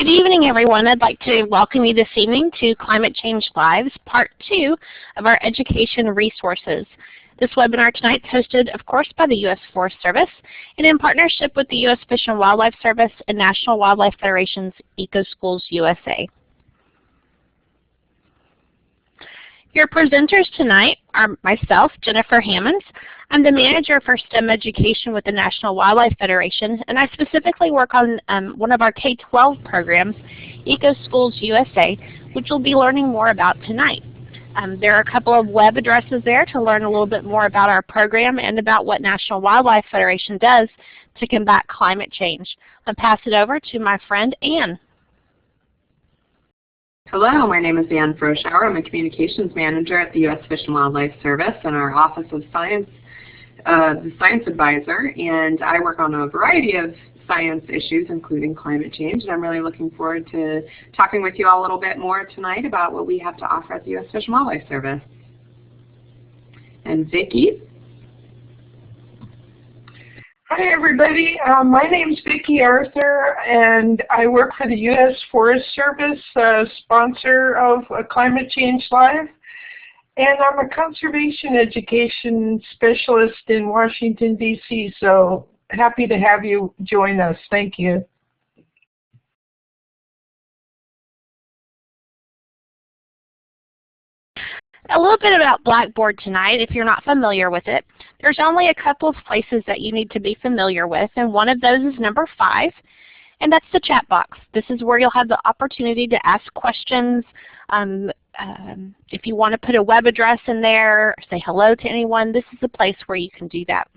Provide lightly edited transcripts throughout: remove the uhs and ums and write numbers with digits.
Good evening, everyone. I'd like to welcome you this evening to Climate Change Live's Part 2 of our Education Resources. This webinar tonight is hosted, of course, by the U.S. Forest Service and in partnership with the U.S. Fish and Wildlife Service and National Wildlife Federation's EcoSchools USA. Your presenters tonight are myself, Jennifer Hammonds. I'm the manager for STEM education with the National Wildlife Federation, and I specifically work on one of our K-12 programs, EcoSchools USA, which we'll be learning more about tonight. There are a couple of web addresses there to learn a little bit more about our program and about what National Wildlife Federation does to combat climate change. I'll pass it over to my friend Anne. Hello, my name is Anne Froschauer. I'm a communications manager at the U.S. Fish and Wildlife Service and our Office of Science, the Science Advisor, and I work on a variety of science issues, including climate change, and I'm really looking forward to talking with you all a little bit more tonight about what we have to offer at the U.S. Fish and Wildlife Service. And Vicki? Hi everybody, my name is Vicki Arthur and I work for the U.S. Forest Service, sponsor of Climate Change Live, and I'm a conservation education specialist in Washington, D.C., so happy to have you join us. Thank you. A little bit about Blackboard tonight, if you're not familiar with it. There's only a couple of places that you need to be familiar with, and one of those is number 5, and that's the chat box. This is where you'll have the opportunity to ask questions. If you want to put a web address in there, say hello to anyone, this is the place where you can do that.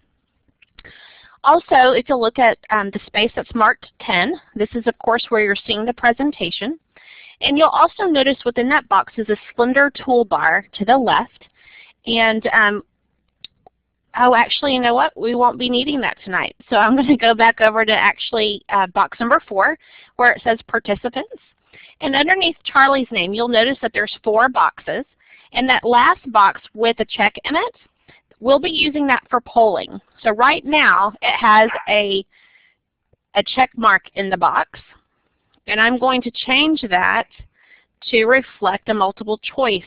Also, if you look at the space that's marked 10, this is of course where you're seeing the presentation. And you'll also notice within that box is a slender toolbar to the left. And oh, actually, you know what? We won't be needing that tonight. So I'm going to go back over to actually box number 4, where it says participants. And underneath Charlie's name, you'll notice that there's 4 boxes. And that last box with a check in it, we'll be using that for polling. So right now, it has a check mark in the box. And I'm going to change that to reflect a multiple choice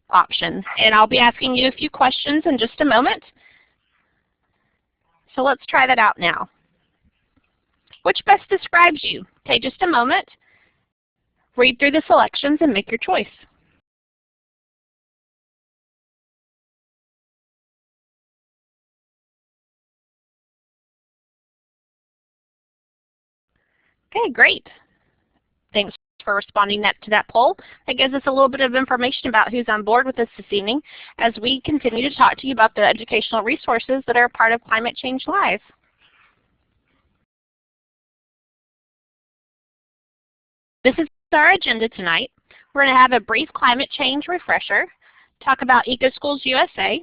option. And I'll be asking you a few questions in just a moment. So let's try that out now. Which best describes you? Take just a moment, read through the selections, and make your choice. Okay, great. Thanks for responding to that poll. That gives us a little bit of information about who's on board with us this evening as we continue to talk to you about the educational resources that are a part of Climate Change Live. This is our agenda tonight. We're going to have a brief climate change refresher, talk about EcoSchools USA.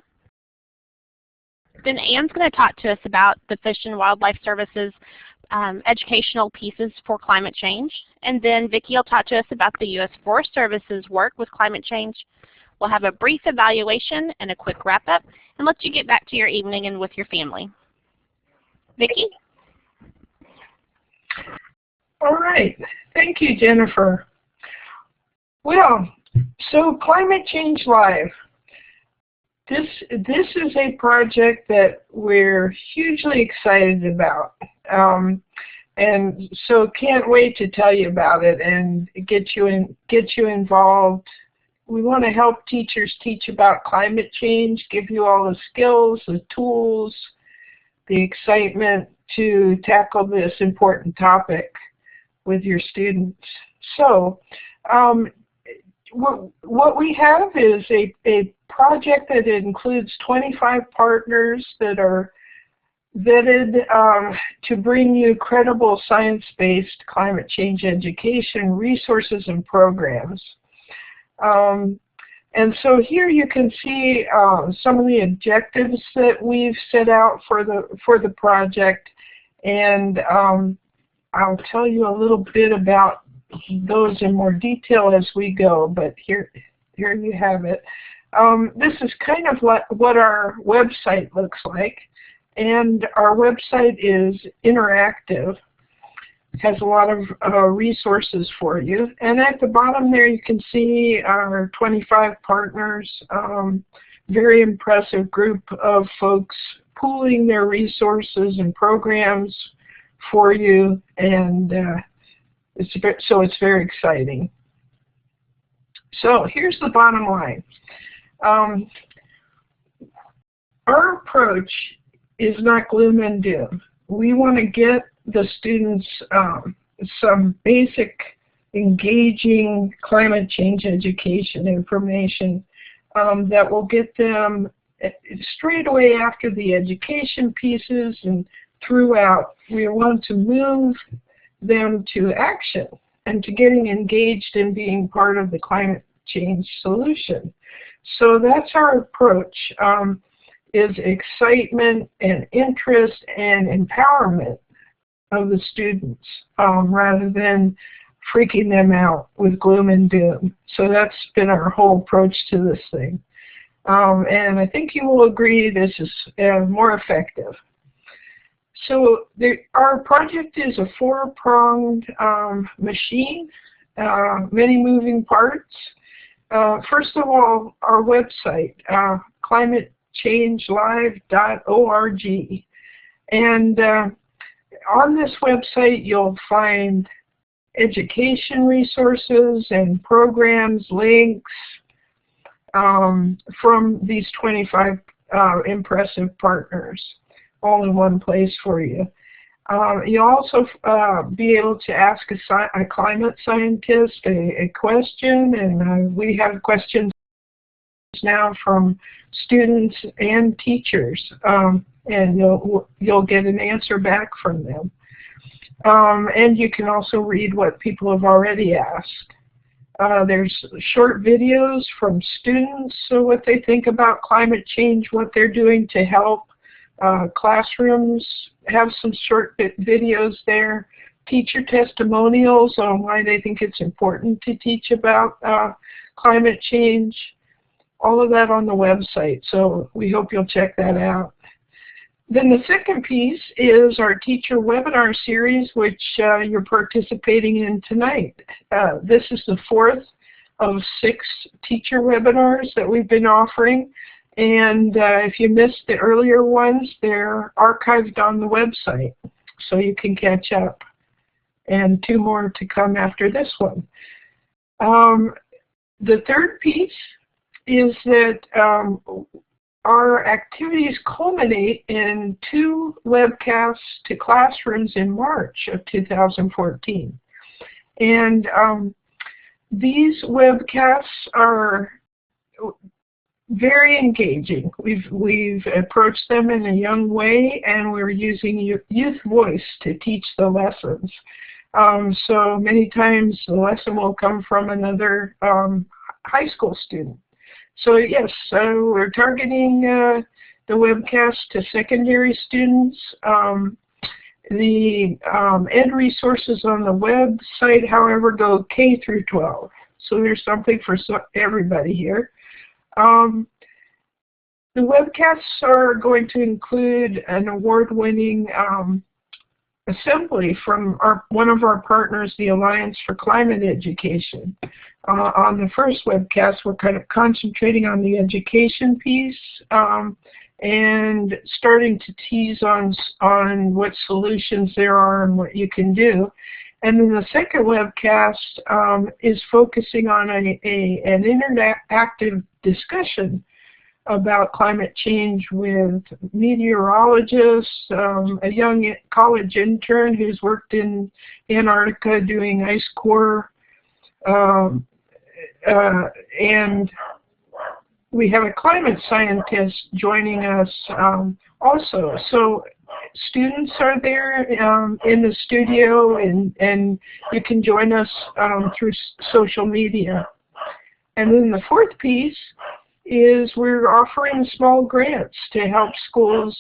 Then Anne's going to talk to us about the Fish and Wildlife Service's educational pieces for climate change. And then Vicki will talk to us about the U.S. Forest Service's work with climate change. We'll have a brief evaluation and a quick wrap-up, and let you get back to your evening and with your family. Vicki? All right. Thank you, Jennifer. Well, so Climate Change Live. This is a project that we're hugely excited about, and so can't wait to tell you about it and get you involved. We want to help teachers teach about climate change, give you all the skills, the tools, the excitement to tackle this important topic with your students. So what we have is a project that includes 25 partners that are vetted to bring you credible science-based climate change education resources and programs. And so here you can see some of the objectives that we've set out for the project, and I'll tell you a little bit about those in more detail as we go, but here you have it. This is kind of like what our website looks like, and our website is interactive. has a lot of resources for you. And at the bottom there you can see our 25 partners, very impressive group of folks pooling their resources and programs for you, and it's very exciting. So here's the bottom line. Our approach is not gloom and doom. We want to get the students some basic, engaging climate change education information that will get them straight away after the education pieces and throughout. We want to move them to action and to getting engaged in being part of the climate change solution. So that's our approach, is excitement and interest and empowerment of the students rather than freaking them out with gloom and doom. So that's been our whole approach to this thing. And I think you will agree this is more effective. So our project is a four-pronged machine, many moving parts. First of all, our website, climatechangelive.org. And on this website, you'll find education resources and programs, links from these 25 impressive partners, all in one place for you. You'll also be able to ask a climate scientist a question, and we have questions now from students and teachers, and you'll get an answer back from them. And you can also read what people have already asked. There's short videos from students, so what they think about climate change, what they're doing to help. Classrooms have some short videos there. Teacher testimonials on why they think it's important to teach about climate change. All of that on the website, so we hope you'll check that out. Then the second piece is our teacher webinar series, which you're participating in tonight. This is the fourth of 6 teacher webinars that we've been offering. And if you missed the earlier ones, they're archived on the website, so you can catch up. And 2 more to come after this one. The third piece is that our activities culminate in 2 webcasts to classrooms in March of 2014. And these webcasts are very engaging. We've approached them in a young way, and we're using youth voice to teach the lessons. So many times the lesson will come from another high school student. So yes, we're targeting the webcast to secondary students. The ed resources on the website, however, go K through 12. So there's something for everybody here. The webcasts are going to include an award-winning assembly from one of our partners, the Alliance for Climate Education. On the first webcast, we're kind of concentrating on the education piece and starting to tease on what solutions there are and what you can do. And then the second webcast is focusing on an interactive discussion about climate change with meteorologists, a young college intern who's worked in Antarctica doing ice core, and we have a climate scientist joining us also. So students are there in the studio, and you can join us through social media. And then the fourth piece is we're offering small grants to help schools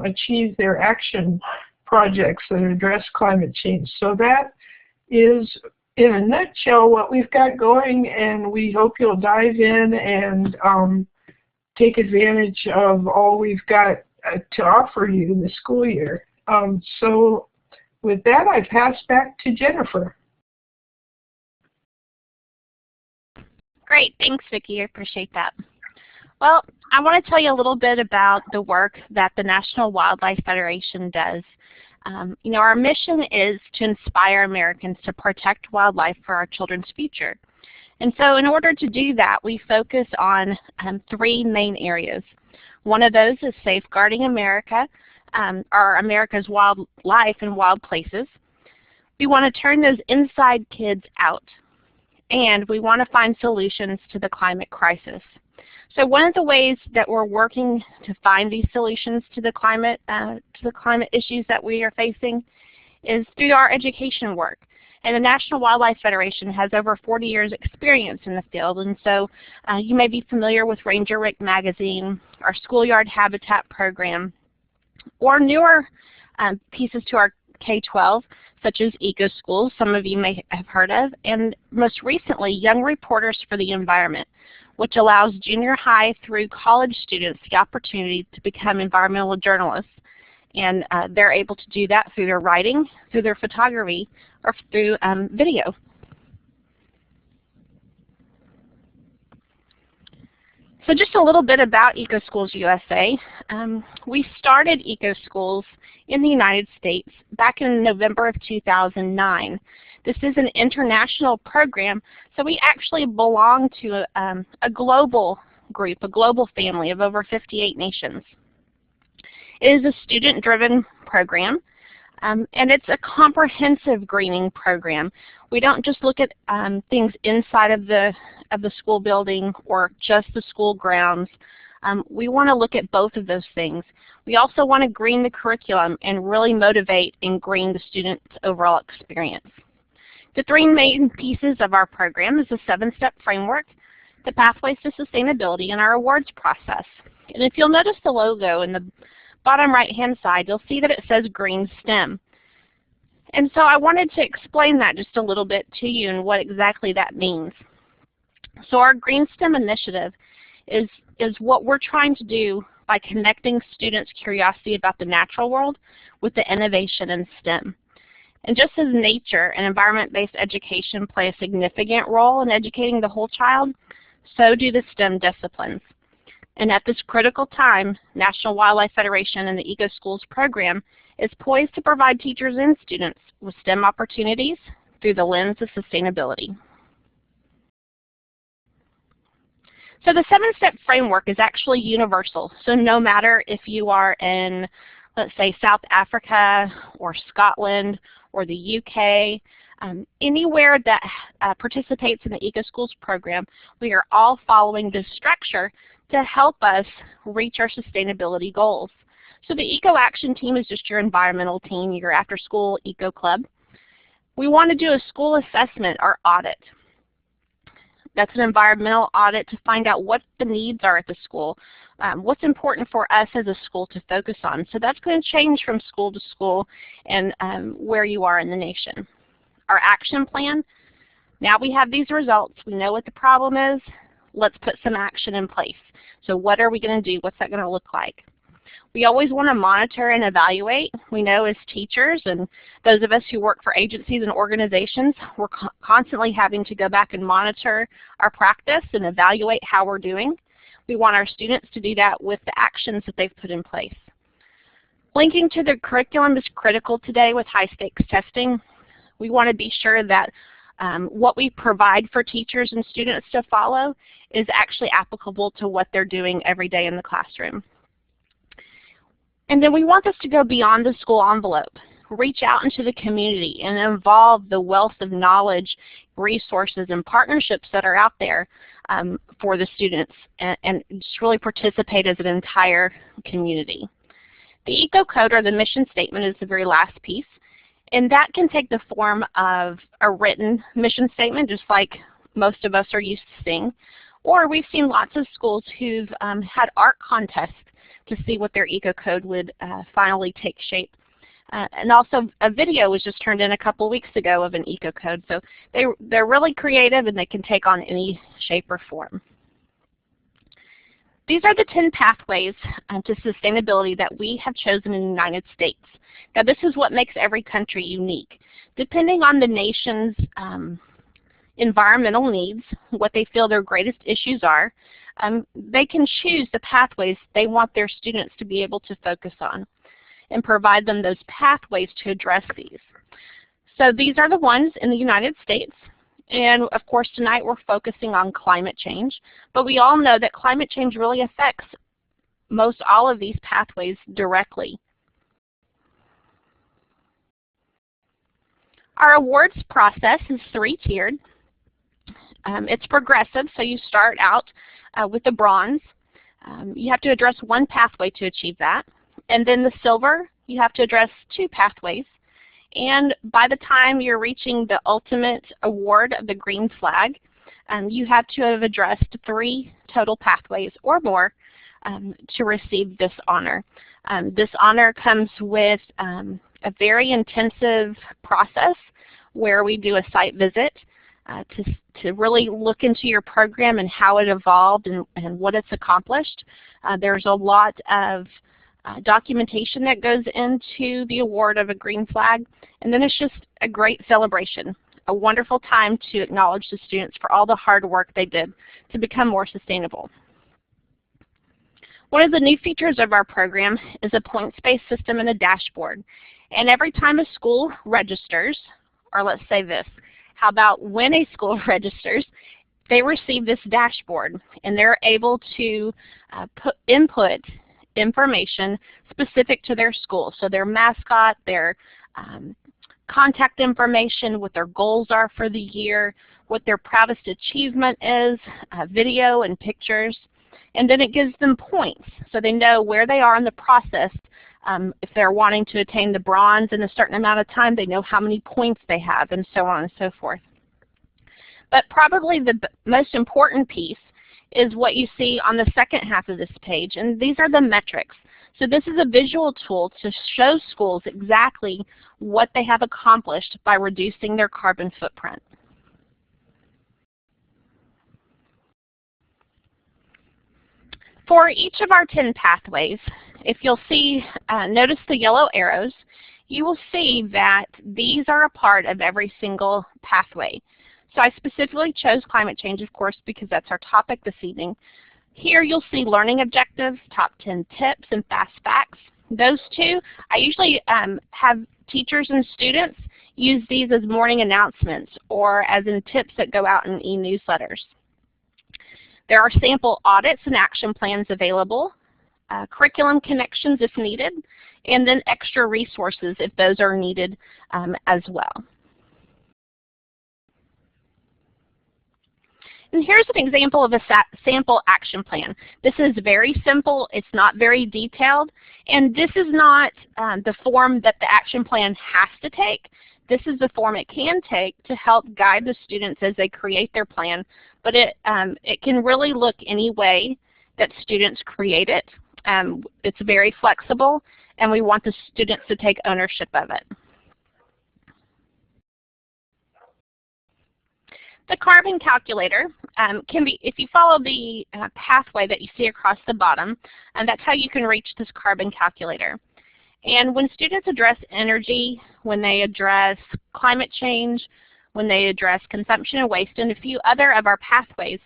achieve their action projects that address climate change. So that is, in a nutshell, what we've got going, and we hope you'll dive in and take advantage of all we've got to offer you this school year. So with that, I pass back to Jennifer. Great, thanks Vicki, I appreciate that. Well, I want to tell you a little bit about the work that the National Wildlife Federation does. You know, our mission is to inspire Americans to protect wildlife for our children's future. And so in order to do that, we focus on 3 main areas. One of those is safeguarding America, or America's wildlife and wild places. We want to turn those inside kids out. And we want to find solutions to the climate crisis. So one of the ways that we're working to find these solutions to the climate issues that we are facing is through our education work. And the National Wildlife Federation has over 40 years experience in the field, and so you may be familiar with Ranger Rick magazine, our schoolyard habitat program, or newer pieces to our K-12, such as Eco Schools, some of you may have heard of, and most recently, Young Reporters for the Environment, which allows junior high through college students the opportunity to become environmental journalists. And they're able to do that through their writing, through their photography, or through video. So just a little bit about Eco Schools USA. We started Eco Schools in the United States back in November of 2009. This is an international program, so we actually belong to a global group, a global family of over 58 nations. It is a student-driven program, and it's a comprehensive greening program. We don't just look at things inside of the school building or just the school grounds. We want to look at both of those things. We also want to green the curriculum and really motivate and green the student's overall experience. The 3 main pieces of our program is the 7-step framework, the pathways to sustainability, and our awards process. And if you'll notice the logo in the bottom right-hand side, you'll see that it says Green STEM. And so I wanted to explain that just a little bit to you and what exactly that means. So our Green STEM initiative is what we're trying to do by connecting students' curiosity about the natural world with the innovation in STEM. And just as nature and environment-based education play a significant role in educating the whole child, so do the STEM disciplines. And at this critical time, National Wildlife Federation and the Eco Schools program is poised to provide teachers and students with STEM opportunities through the lens of sustainability. So the 7-step framework is actually universal. So no matter if you are in, let's say, South Africa or Scotland or the UK, anywhere that participates in the Eco Schools program, we are all following this structure to help us reach our sustainability goals. So the Eco Action Team is just your environmental team, your after-school Eco Club. We want to do a school assessment or audit. That's an environmental audit to find out what the needs are at the school, what's important for us as a school to focus on. So that's going to change from school to school and where you are in the nation. Our action plan, now we have these results. We know what the problem is. Let's put some action in place. So what are we going to do? What's that going to look like? We always want to monitor and evaluate. We know as teachers and those of us who work for agencies and organizations, we're constantly having to go back and monitor our practice and evaluate how we're doing. We want our students to do that with the actions that they've put in place. Linking to the curriculum is critical today with high-stakes testing. We want to be sure that what we provide for teachers and students to follow is actually applicable to what they're doing every day in the classroom. And then we want this to go beyond the school envelope, reach out into the community and involve the wealth of knowledge, resources, and partnerships that are out there for the students and just really participate as an entire community. The Eco Code, or the mission statement, is the very last piece. And that can take the form of a written mission statement, just like most of us are used to seeing. Or we've seen lots of schools who've had art contests to see what their Eco Code would finally take shape. And also a video was just turned in a couple weeks ago of an Eco Code. So they're really creative and they can take on any shape or form. These are the 10 pathways to sustainability that we have chosen in the United States. Now this is what makes every country unique. Depending on the nation's environmental needs, what they feel their greatest issues are, they can choose the pathways they want their students to be able to focus on and provide them those pathways to address these. So these are the ones in the United States. And of course tonight we're focusing on climate change, but we all know that climate change really affects most all of these pathways directly. Our awards process is 3-tiered. It's progressive, so you start out with the bronze. You have to address one pathway to achieve that. And then the silver, you have to address 2 pathways. And by the time you're reaching the ultimate award of the green flag, you have to have addressed 3 total pathways or more to receive this honor. This honor comes with a very intensive process where we do a site visit to really look into your program and how it evolved and what it's accomplished. There's a lot of documentation that goes into the award of a green flag, and then it's just a great celebration, a wonderful time to acknowledge the students for all the hard work they did to become more sustainable. One of the new features of our program is a points-based system and a dashboard. And every time a school registers, or let's say this, how about when a school registers, they receive this dashboard and they're able to input information specific to their school. So their mascot, their contact information, what their goals are for the year, what their proudest achievement is, video and pictures. And then it gives them points so they know where they are in the process. If they're wanting to attain the bronze in a certain amount of time, they know how many points they have, and so on and so forth. But probably the most important piece is what you see on the second half of this page, and these are the metrics. So this is a visual tool to show schools exactly what they have accomplished by reducing their carbon footprint. For each of our 10 pathways, if you'll see, notice the yellow arrows, you will see that these are a part of every single pathway. So I specifically chose climate change, of course, because that's our topic this evening. Here you'll see learning objectives, top 10 tips, and fast facts. Those 2, I usually have teachers and students use these as morning announcements or as in tips that go out in e-newsletters. There are sample audits and action plans available, curriculum connections if needed, and then extra resources if those are needed as well. And here's an example of a sample action plan. This is very simple, it's not very detailed, and this is not the form that the action plan has to take. This is the form it can take to help guide the students as they create their plan, but it can really look any way that students create it. It's very flexible, and we want the students to take ownership of it. The carbon calculator can be, if you follow the pathway that you see across the bottom, and that's how you can reach this carbon calculator. And when students address energy, when they address climate change, when they address consumption and waste, and a few other of our pathways,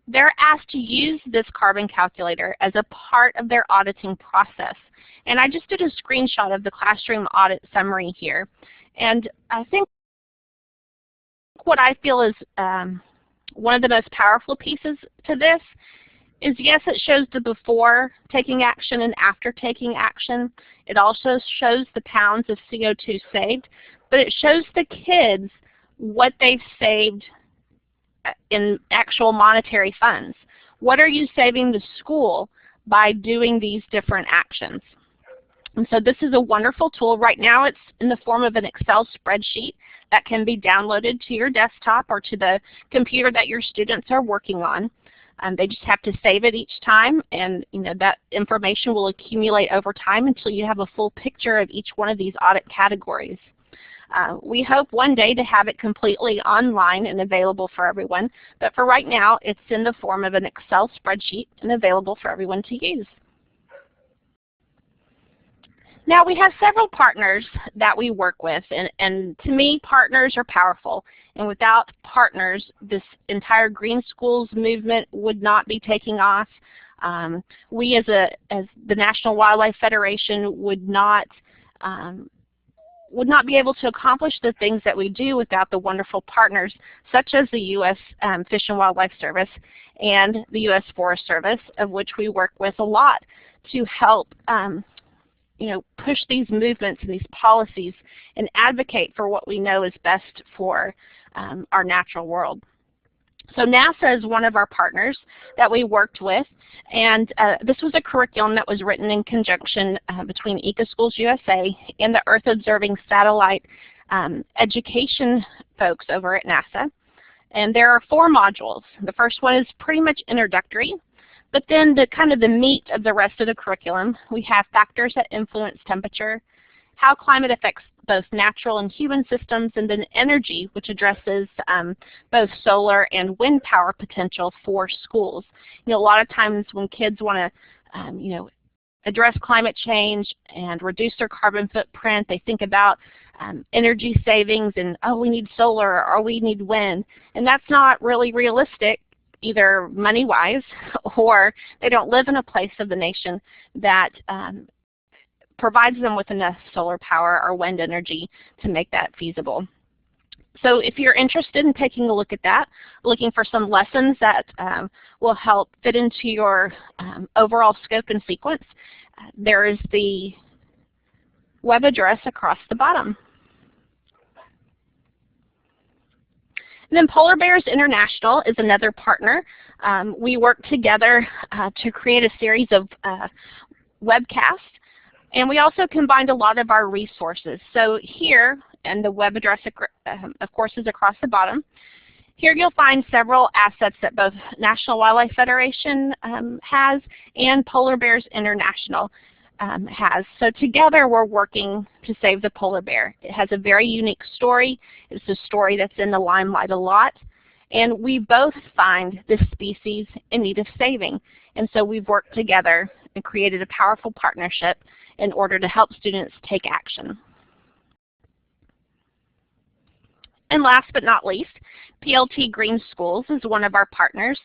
they're asked to use this carbon calculator as a part of their auditing process. And I just did a screenshot of the classroom audit summary here. And I think what I feel is one of the most powerful pieces to this is, yes, it shows the before taking action and after taking action. It also shows the pounds of CO2 saved, but it shows the kids what they've saved in actual monetary funds. What are you saving the school by doing these different actions? And so this is a wonderful tool. Right now it's in the form of an Excel spreadsheet that can be downloaded to your desktop or to the computer that your students are working on. They just have to save it each time, and that information will accumulate over time until you have a full picture of each one of these audit categories. We hope one day to have it completely online and available for everyone, but for right now it's in the form of an Excel spreadsheet and available for everyone to use. Now we have several partners that we work with, and to me partners are powerful, and without partners this entire Green Schools movement would not be taking off. We as the National Wildlife Federation would not be able to accomplish the things that we do without the wonderful partners such as the U.S. Fish and Wildlife Service and the U.S. Forest Service, of which we work with a lot to help push these movements and these policies and advocate for what we know is best for our natural world. So NASA is one of our partners that we worked with, and this was a curriculum that was written in conjunction between EcoSchools USA and the Earth Observing Satellite education folks over at NASA. And there are 4 modules. The first one is pretty much introductory, but then the meat of the rest of the curriculum, we have factors that influence temperature, how climate affects both natural and human systems, and then energy, which addresses both solar and wind power potential for schools. A lot of times when kids want to address climate change and reduce their carbon footprint, they think about energy savings and, oh, we need solar or we need wind, and that's not really realistic, either money-wise or they don't live in a place of the nation that provides them with enough solar power or wind energy to make that feasible. So if you're interested in taking a look at that, looking for some lessons that will help fit into your overall scope and sequence, there is the web address across the bottom. And then Polar Bears International is another partner. We work together to create a series of webcasts, and we also combined a lot of our resources. So here, and the web address of course is across the bottom, here you'll find several assets that both National Wildlife Federation has and Polar Bears International has. So together we're working to save the polar bear. It has a very unique story. It's a story that's in the limelight a lot. And we both find this species in need of saving. And so we've worked together and created a powerful partnership in order to help students take action. And last but not least, PLT Green Schools is one of our partners.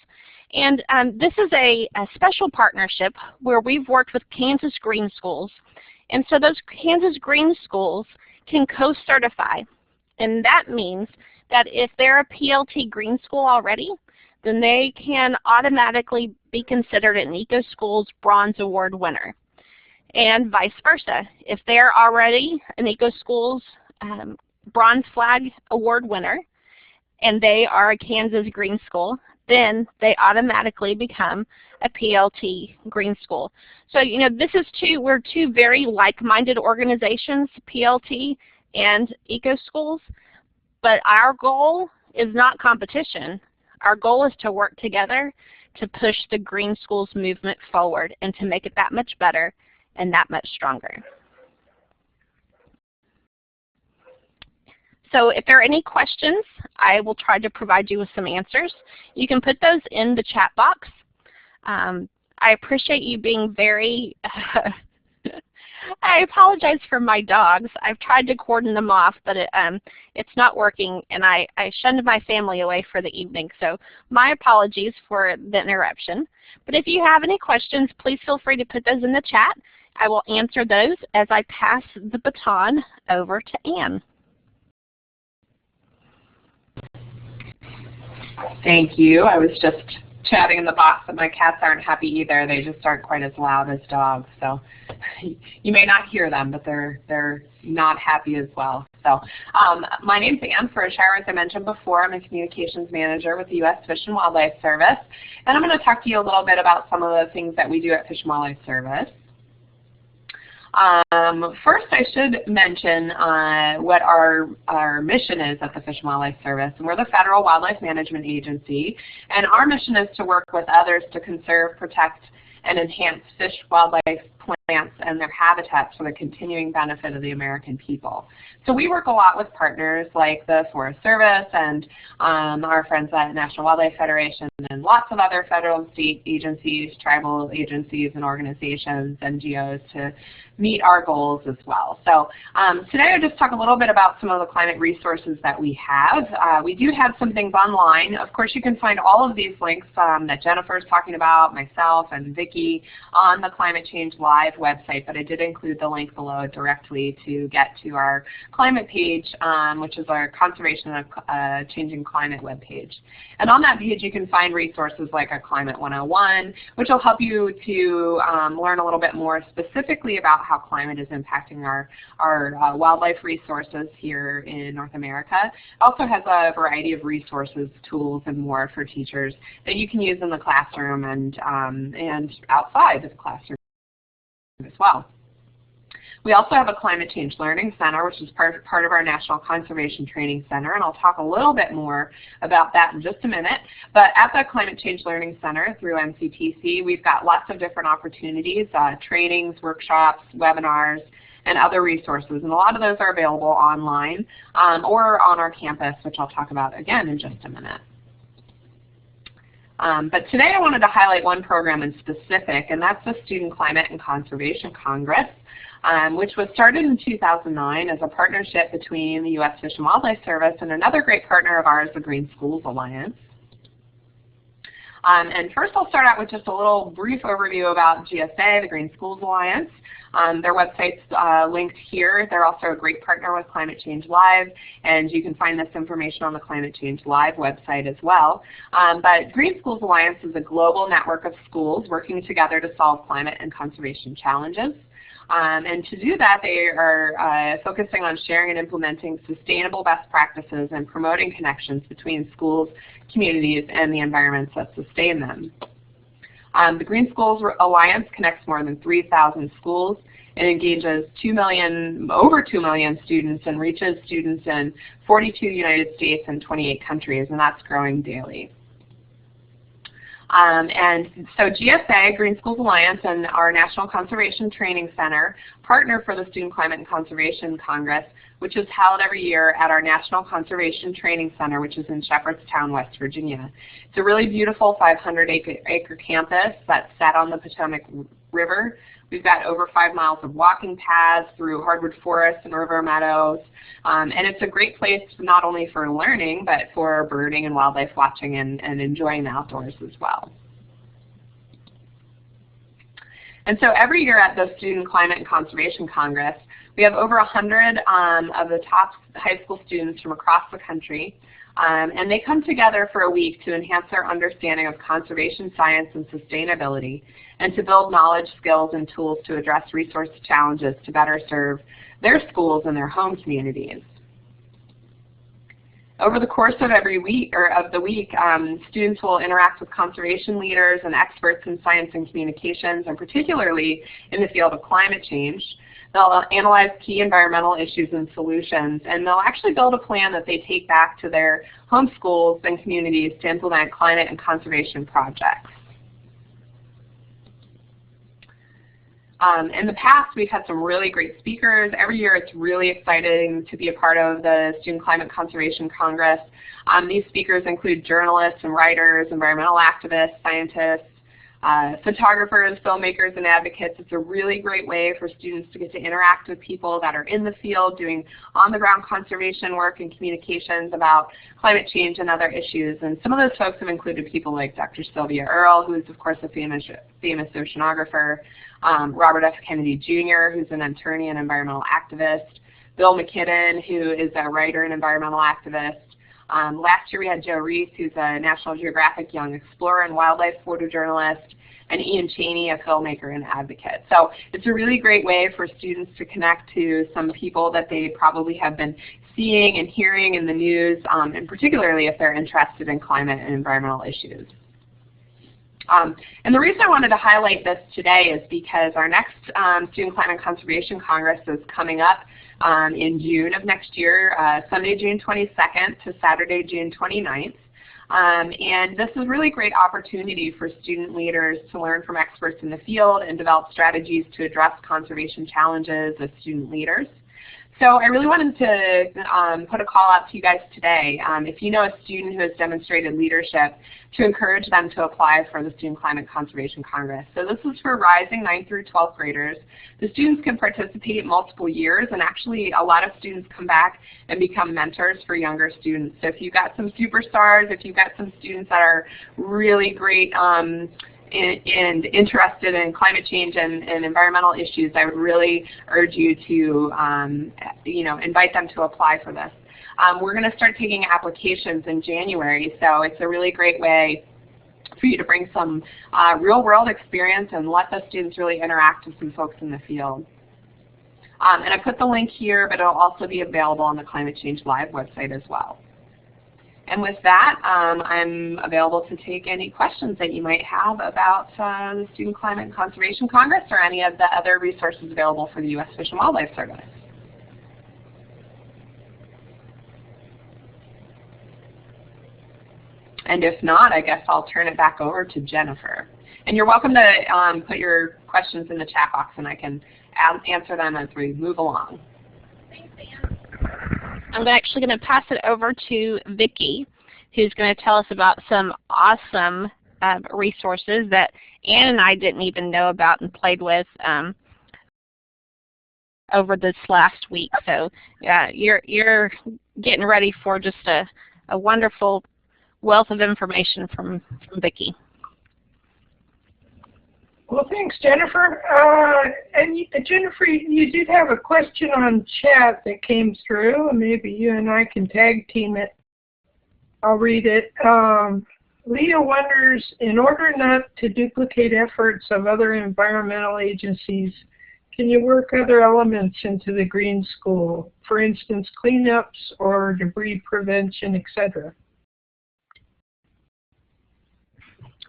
And this is a special partnership where we've worked with Kansas Green Schools. And so those Kansas Green Schools can co-certify. And that means that if they're a PLT Green School already, then they can automatically be considered an EcoSchools Bronze Award winner. And vice versa. If they're already an EcoSchools Bronze Flag Award winner and they are a Kansas Green School, then they automatically become a PLT Green School. So this is we're two very like-minded organizations, PLT and EcoSchools, but our goal is not competition. Our goal is to work together to push the Green Schools movement forward and to make it that much better and that much stronger. So if there are any questions, I will try to provide you with some answers. You can put those in the chat box. I appreciate you being very, I apologize for my dogs. I've tried to cordon them off, but it's not working, and I shunned my family away for the evening. So my apologies for the interruption. But if you have any questions, please feel free to put those in the chat. I will answer those as I pass the baton over to Anne. Thank you. I was just chatting in the box that my cats aren't happy either. They just aren't quite as loud as dogs. So you may not hear them, but they're not happy as well. So my name's Anne Froshour. As I mentioned before, I'm a communications manager with the U.S. Fish and Wildlife Service. And I'm going to talk to you a little bit about some of the things that we do at Fish and Wildlife Service. First, I should mention what our mission is at the Fish and Wildlife Service. And we're the Federal Wildlife Management Agency, and our mission is to work with others to conserve, protect, and enhance fish, wildlife, plants and their habitats for the continuing benefit of the American people. So we work a lot with partners like the Forest Service and our friends at National Wildlife Federation and lots of other federal and state agencies, tribal agencies and organizations, NGOs to meet our goals as well. So today I'll just talk a little bit about some of the climate resources that we have. We do have some things online. Of course, you can find all of these links that Jennifer is talking about, myself and Vicki, on the Climate Change Live website, but I did include the link below directly to get to our climate page, which is our Conservation of Changing Climate webpage. And on that page you can find resources like a Climate 101, which will help you to learn a little bit more specifically about how climate is impacting our wildlife resources here in North America. It also has a variety of resources, tools, and more for teachers that you can use in the classroom and outside of the classroom as well. We also have a Climate Change Learning Center, which is part of our National Conservation Training Center, and I'll talk a little bit more about that in just a minute. But at the Climate Change Learning Center through NCTC, we've got lots of different opportunities, trainings, workshops, webinars, and other resources, and a lot of those are available online or on our campus, which I'll talk about again in just a minute. But today I wanted to highlight one program in specific, and that's the Student Climate and Conservation Congress, which was started in 2009 as a partnership between the U.S. Fish and Wildlife Service and another great partner of ours, the Green Schools Alliance. And first I'll start out with just a little brief overview about GSA, the Green Schools Alliance. Their website's linked here. They're also a great partner with Climate Change Live, and you can find this information on the Climate Change Live website as well. But Green Schools Alliance is a global network of schools working together to solve climate and conservation challenges. And to do that, they are focusing on sharing and implementing sustainable best practices and promoting connections between schools, communities, and the environments that sustain them. The Green Schools Alliance connects more than 3,000 schools and engages over 2 million students and reaches students in 42 United States and 28 countries, and that's growing daily. And so GSA, Green Schools Alliance, and our National Conservation Training Center partner for the Student Climate and Conservation Congress, which is held every year at our National Conservation Training Center, which is in Shepherdstown, West Virginia. It's a really beautiful 500-acre campus that's set on the Potomac River. We've got over 5 miles of walking paths through hardwood forests and river meadows. And it's a great place not only for learning, but for birding and wildlife watching and enjoying the outdoors as well. And so every year at the Student Climate and Conservation Congress, we have over 100 of the top high school students from across the country. And they come together for a week to enhance their understanding of conservation science and sustainability, and to build knowledge, skills, and tools to address resource challenges to better serve their schools and their home communities. Over the course of the week, students will interact with conservation leaders and experts in science and communications, and particularly in the field of climate change. They'll analyze key environmental issues and solutions, and they'll actually build a plan that they take back to their home schools and communities to implement climate and conservation projects. In the past, we've had some really great speakers. Every year it's really exciting to be a part of the Student Climate Conservation Congress. These speakers include journalists and writers, environmental activists, scientists, photographers, filmmakers, and advocates. It's a really great way for students to get to interact with people that are in the field doing on-the-ground conservation work and communications about climate change and other issues. And some of those folks have included people like Dr. Sylvia Earle, who is of course a famous oceanographer, Robert F. Kennedy Jr., who's an attorney and environmental activist, Bill McKibben, who is a writer and environmental activist. Last year we had Joe Reese, who's a National Geographic Young Explorer and Wildlife photojournalist, and Ian Cheney, a filmmaker and advocate. So it's a really great way for students to connect to some people that they probably have been seeing and hearing in the news, and particularly if they're interested in climate and environmental issues. And the reason I wanted to highlight this today is because our next Student Climate Conservation Congress is coming up in June of next year, Sunday, June 22nd to Saturday, June 29th. And this is a really great opportunity for student leaders to learn from experts in the field and develop strategies to address conservation challenges as student leaders. So I really wanted to put a call out to you guys today. If you know a student who has demonstrated leadership, to encourage them to apply for the Student Climate Conservation Congress. So this is for rising 9th through 12th graders. The students can participate multiple years, and actually a lot of students come back and become mentors for younger students. So if you've got some superstars, if you've got some students that are really great and interested in climate change and environmental issues, I would really urge you to invite them to apply for this. We're going to start taking applications in January, so it's a really great way for you to bring some real-world experience and let the students really interact with some folks in the field. And I put the link here, but it'll also be available on the Climate Change Live website as well. And with that, I'm available to take any questions that you might have about the Student Climate Conservation Congress or any of the other resources available for the U.S. Fish and Wildlife Service. And if not, I guess I'll turn it back over to Jennifer. And you're welcome to put your questions in the chat box, and I can answer them as we move along. Thanks, Ann. I'm actually going to pass it over to Vicki, who's going to tell us about some awesome resources that Ann and I didn't even know about and played with over this last week. So you're getting ready for just a wonderful wealth of information from Vicki. Well, thanks, Jennifer. Jennifer, you did have a question on chat that came through. Maybe you and I can tag team it. I'll read it. Leah wonders, in order not to duplicate efforts of other environmental agencies, can you work other elements into the Green School? For instance, cleanups or debris prevention, etc.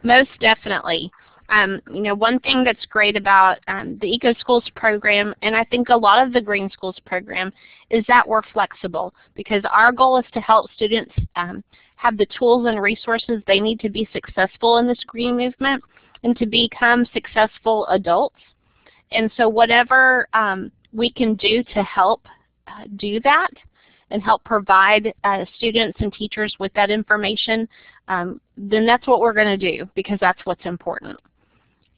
Most definitely. One thing that's great about the Eco Schools program, and I think a lot of the Green Schools program, is that we're flexible, because our goal is to help students have the tools and resources they need to be successful in this green movement and to become successful adults. And so whatever we can do to help do that and help provide students and teachers with that information, then that's what we're going to do, because that's what's important.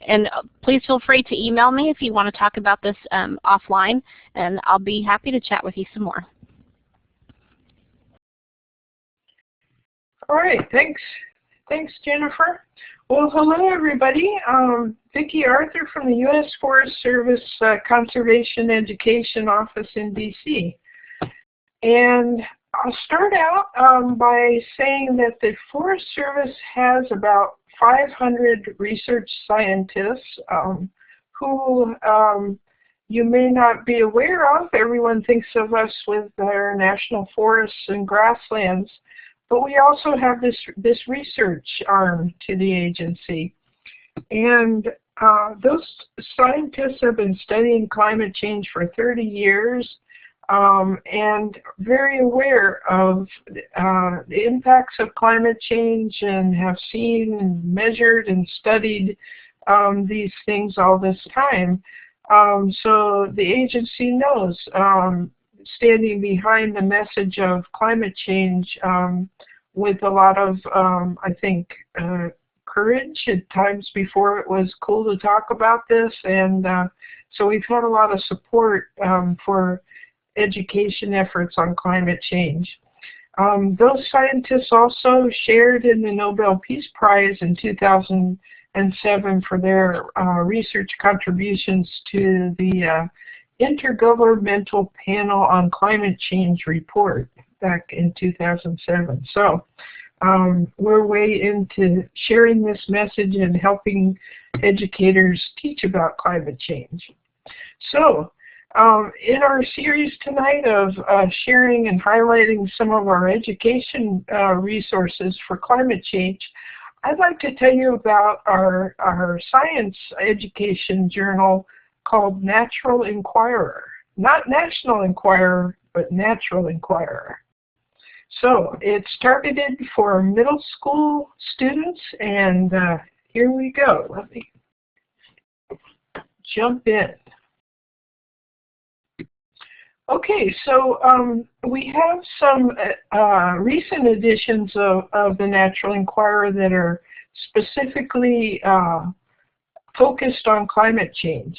And please feel free to email me if you want to talk about this offline, and I'll be happy to chat with you some more. All right, thanks. Thanks, Jennifer. Well, hello, everybody. Vicki Arthur from the U.S. Forest Service Conservation Education Office in D.C. And I'll start out by saying that the Forest Service has about 500 research scientists who you may not be aware of. Everyone thinks of us with our national forests and grasslands, but we also have this research arm to the agency. And those scientists have been studying climate change for 30 years. And very aware of the impacts of climate change, and have seen and measured and studied these things all this time. So the agency knows, standing behind the message of climate change with a lot of, I think, courage at times before it was cool to talk about this. And so we've had a lot of support for education efforts on climate change. Those scientists also shared in the Nobel Peace Prize in 2007 for their research contributions to the Intergovernmental Panel on Climate Change report back in 2007. So we're way into sharing this message and helping educators teach about climate change. So in our series tonight of sharing and highlighting some of our education resources for climate change, I'd like to tell you about our science education journal called Natural Inquirer. Not National Inquirer, but Natural Inquirer. So it's targeted for middle school students, and here we go. Let me jump in. Okay, so we have some recent editions of the Natural Inquirer that are specifically focused on climate change.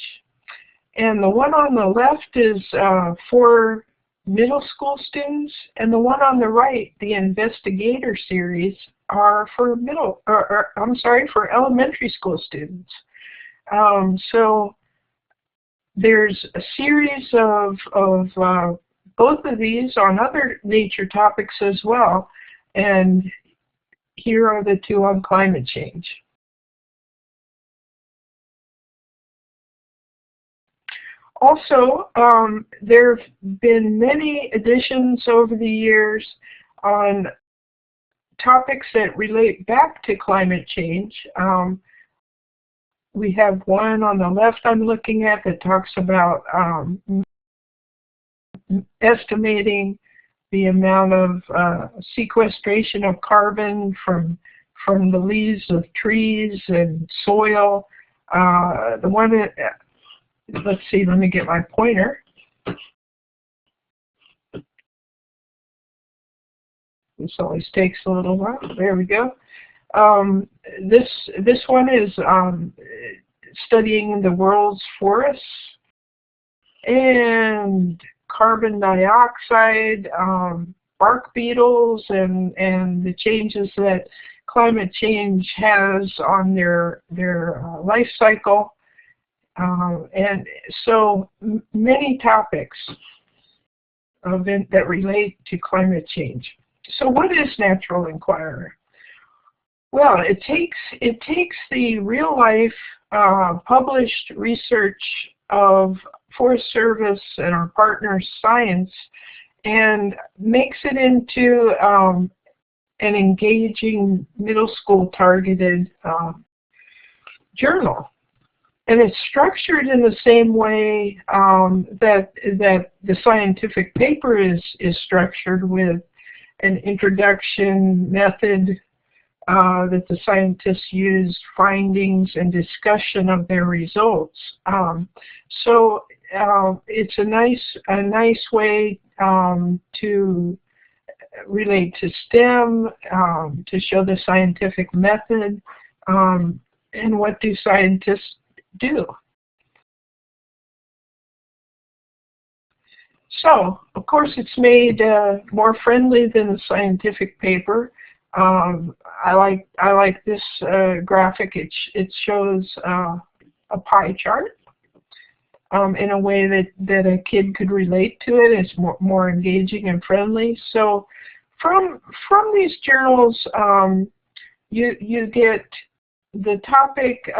And the one on the left is for middle school students, and the one on the right, the Investigator series, are for for elementary school students. So there's a series of both of these on other nature topics as well, and here are the two on climate change. Also, there have been many editions over the years on topics that relate back to climate change. We have one on the left I'm looking at that talks about estimating the amount of sequestration of carbon from the leaves of trees and soil. The one that, let's see, let me get my pointer. This always takes a little while. There we go. This one is studying the world's forests and carbon dioxide, bark beetles, and the changes that climate change has on their life cycle. And so many topics that relate to climate change. So what is Natural Inquirer? Well, it takes the real life published research of Forest Service and our partners' science and makes it into an engaging middle school targeted journal. And it's structured in the same way that the scientific paper is structured, with an introduction method that the scientists use, findings and discussion of their results. So it's a nice way to relate to STEM, to show the scientific method, and what do scientists do. So, of course, it's made more friendly than the scientific paper. I like this graphic. It shows a pie chart in a way that a kid could relate to it. It's more engaging and friendly. So, from these journals, you get the topic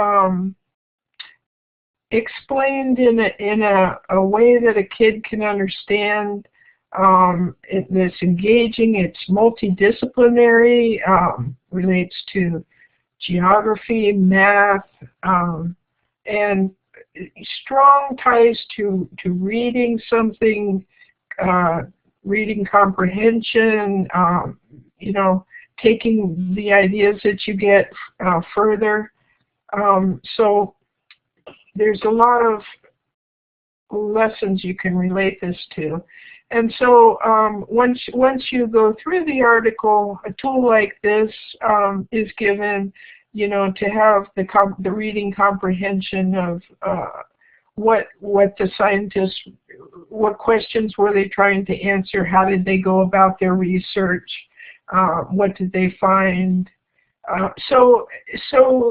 explained in a way that a kid can understand. It's engaging, it's multidisciplinary, relates to geography, math, and strong ties to reading something, reading comprehension, you know, taking the ideas that you get further. So there's a lot of lessons you can relate this to. And so once you go through the article, a tool like this is given, you know, to have the reading comprehension of what the scientists, what questions were they trying to answer, how did they go about their research, what did they find. So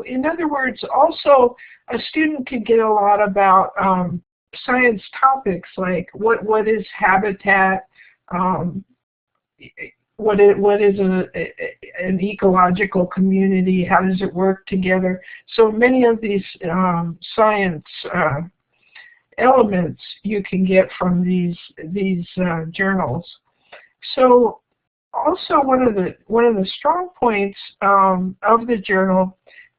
in other words, also a student could get a lot about science topics like what is habitat, what is an ecological community, how does it work together. So many of these science elements you can get from these journals. So also one of the strong points of the journal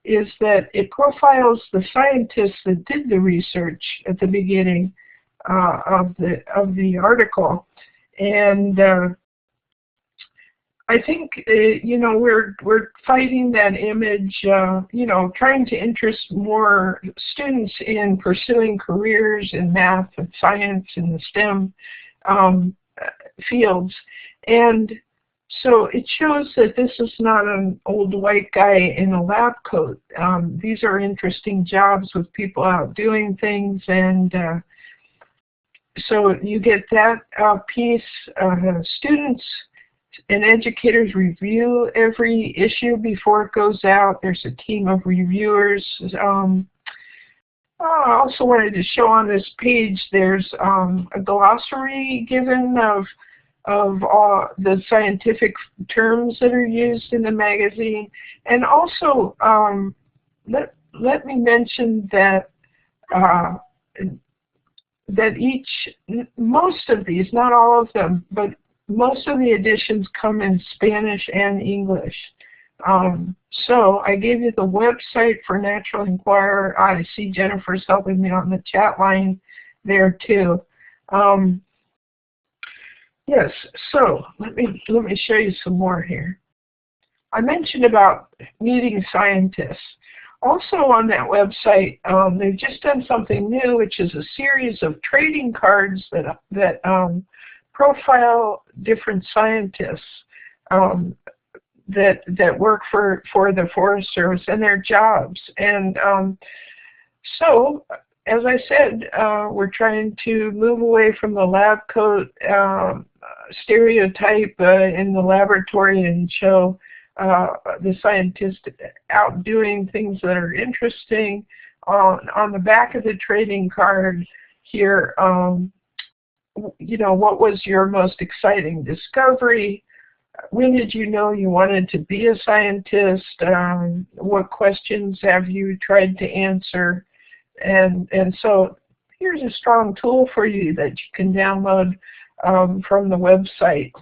is that it profiles the scientists that did the research at the beginning of the article, and I think you know, we're fighting that image. You know, trying to interest more students in pursuing careers in math and science and the STEM fields, and so it shows that this is not an old white guy in a lab coat. These are interesting jobs with people out doing things, and so you get that piece. Students and educators review every issue before it goes out. There's a team of reviewers. I also wanted to show on this page there's a glossary given of all the scientific terms that are used in the magazine. And also, let me mention that most of these, not all of them, but most of the editions come in Spanish and English. So I gave you the website for Natural Inquirer. I see Jennifer's helping me on the chat line there too. Yes, so let me show you some more here. I mentioned about meeting scientists. Also on that website, they've just done something new, which is a series of trading cards that profile different scientists that work for the Forest Service and their jobs. And so, as I said, we're trying to move away from the lab coat stereotype in the laboratory and show the scientists out doing things that are interesting. On the back of the trading card here, you know, what was your most exciting discovery? When did you know you wanted to be a scientist? What questions have you tried to answer? And so here's a strong tool for you that you can download from the website.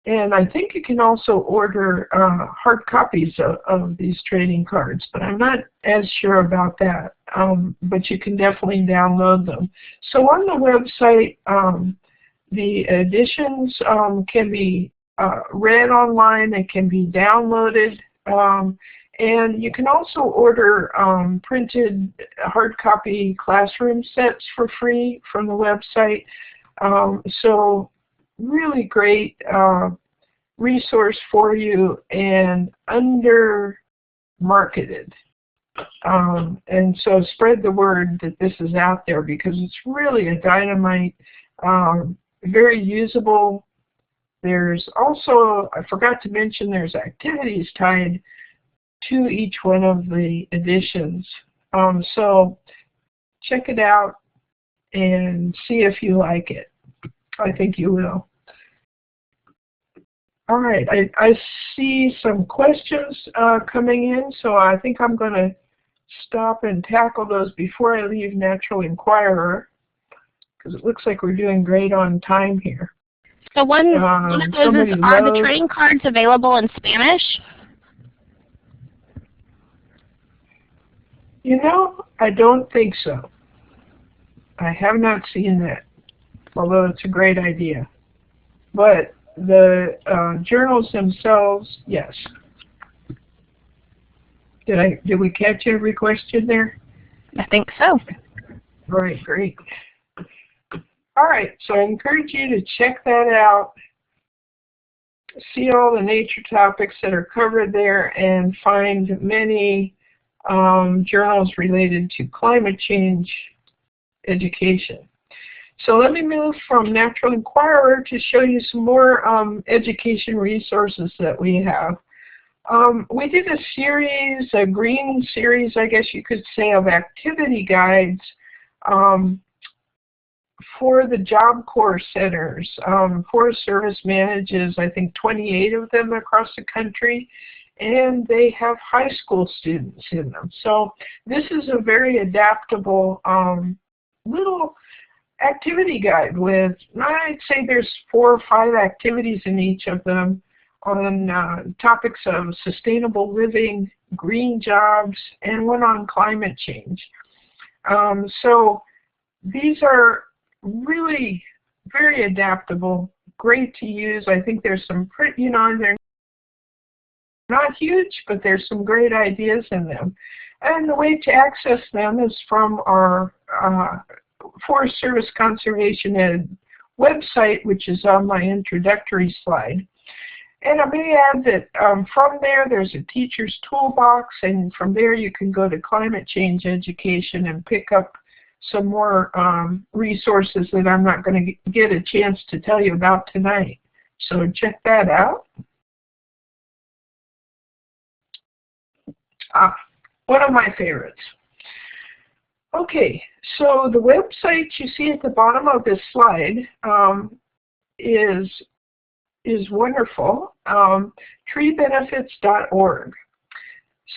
And I think you can also order hard copies of these trading cards, but I'm not as sure about that. But you can definitely download them. So on the website, the editions can be read online, they can be downloaded, and you can also order printed hard copy classroom sets for free from the website. So really great resource for you and under marketed. And so spread the word that this is out there because it's really a dynamite, very usable. There's also, I forgot to mention, there's activities tied to each one of the editions. So check it out and see if you like it. I think you will. All right, I see some questions coming in, so I think I'm going to stop and tackle those before I leave Natural Inquirer, because it looks like we're doing great on time here. So one of those is, are the trading cards available in Spanish? You know, I don't think so. I have not seen that, although it's a great idea. But the journals themselves, yes. Did we catch every question there? I think so. All right, great. All right, so I encourage you to check that out, see all the nature topics that are covered there, and find many journals related to climate change education. So let me move from Natural Inquirer to show you some more education resources that we have. We did a series, a green series, I guess you could say, of activity guides for the Job Corps centers. Forest Service manages, I think, 28 of them across the country, and they have high school students in them. So this is a very adaptable little activity guide with, I'd say there's 4 or 5 activities in each of them on topics of sustainable living, green jobs, and one on climate change. So these are really very adaptable. great to use. I think there's some pretty, they're not huge, but there's some great ideas in them. And the way to access them is from our Forest Service Conservation Ed website, which is on my introductory slide. And I may add that from there's a teacher's toolbox, and from there you can go to climate change education and pick up some more resources that I'm not going to get a chance to tell you about tonight. So check that out. One of my favorites. Okay, so the website you see at the bottom of this slide is wonderful, treebenefits.org.